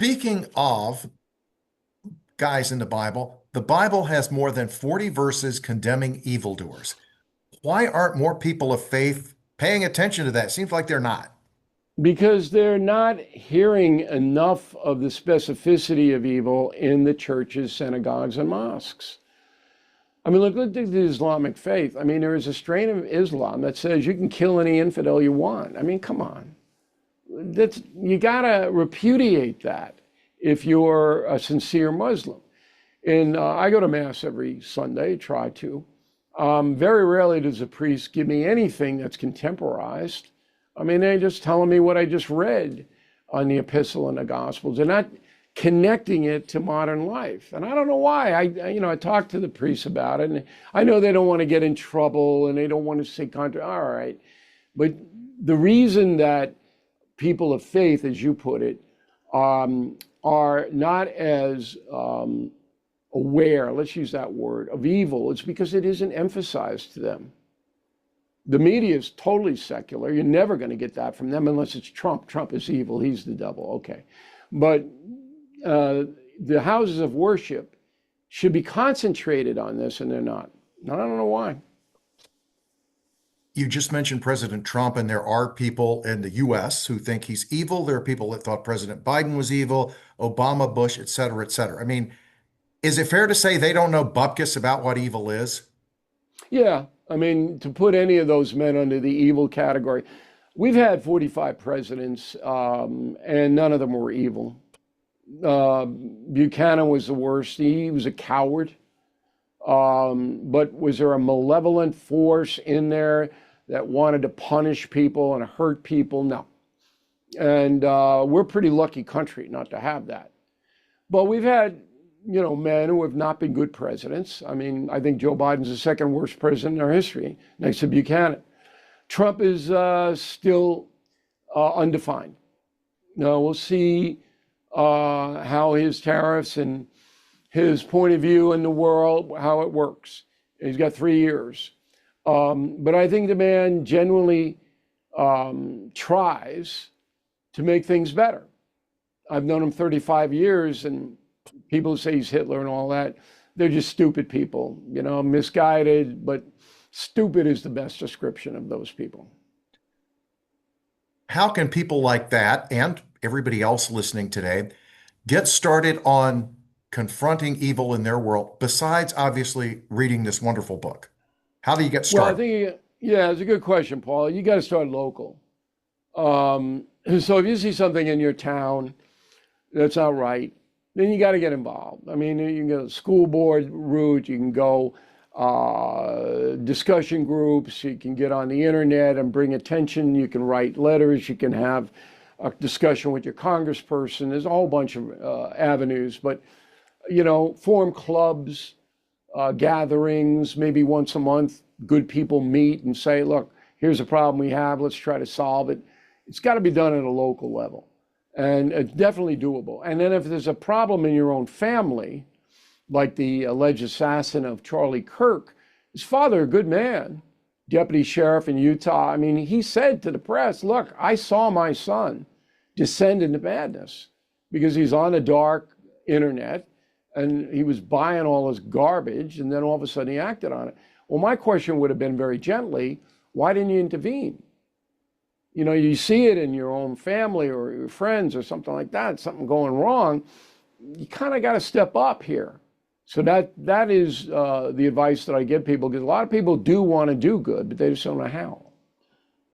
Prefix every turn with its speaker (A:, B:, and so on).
A: Speaking of guys in the Bible has more than 40 verses condemning evildoers. Why aren't more people of faith paying attention to that? Seems like they're not.
B: Because they're not hearing enough of the specificity of evil in the churches, synagogues, and mosques. I mean, look at the Islamic faith. I mean, there is a strain of Islam that says you can kill any infidel you want. I mean, come on. You gotta repudiate that if you're a sincere Muslim. And I go to mass every Sunday, try to. Very rarely does a priest give me anything that's contemporized. I mean, they're just telling me what I just read on the epistle and the gospels. They're not connecting it to modern life. And I don't know why. I talked to the priests about it, and I know they don't want to get in trouble and they don't want to say all right. But the reason that people of faith, as you put it, are not as aware, let's use that word, of evil, it's because it isn't emphasized to them. The media is totally secular. You're never going to get that from them unless it's Trump. Trump is evil. He's the devil. Okay. But the houses of worship should be concentrated on this, and they're not. I don't know why.
A: You just mentioned President Trump, and there are people in the US who think he's evil. There are people that thought President Biden was evil, Obama, Bush, et cetera, et cetera. I mean, is it fair to say they don't know bupkis about what evil is?
B: Yeah. I mean, to put any of those men under the evil category, we've had 45 presidents, and none of them were evil. Buchanan was the worst. He was a coward. But was there a malevolent force in there that wanted to punish people and hurt people? No. And we're a pretty lucky country not to have that. But we've had men who have not been good presidents. I mean, I think Joe Biden's the second worst president in our history, next to Buchanan. Trump is still undefined. Now, we'll see how his tariffs and his point of view in the world, how it works. He's got 3 years. But I think the man genuinely tries to make things better. I've known him 35 years, and people who say he's Hitler and all that, they're just stupid people, misguided, but stupid is the best description of those people.
A: How can people like that and everybody else listening today get started on confronting evil in their world, besides obviously reading this wonderful book? How do you get
B: Well, I
A: started?
B: think, yeah, it's a good question, Paul. You got to start local. So if you see something in your town that's not right, then you got to get involved. I mean, you can go school board route, you can go discussion groups, you can get on the internet and bring attention, you can write letters, you can have a discussion with your congressperson. There's a whole bunch of avenues, but, form clubs, gatherings, maybe once a month, good people meet and say, look, here's a problem we have, let's try to solve it. It's got to be done at a local level. And it's definitely doable. And then if there's a problem in your own family, like the alleged assassin of Charlie Kirk, his father, a good man, deputy sheriff in Utah, I mean, he said to the press, look, I saw my son descend into madness because he's on the dark internet and he was buying all this garbage, and then all of a sudden he acted on it. Well, my question would have been very gently, why didn't you intervene? You see it in your own family or your friends or something like that, something going wrong, you kind of got to step up here. So that is the advice that I give people, because a lot of people do want to do good, but they just don't know how.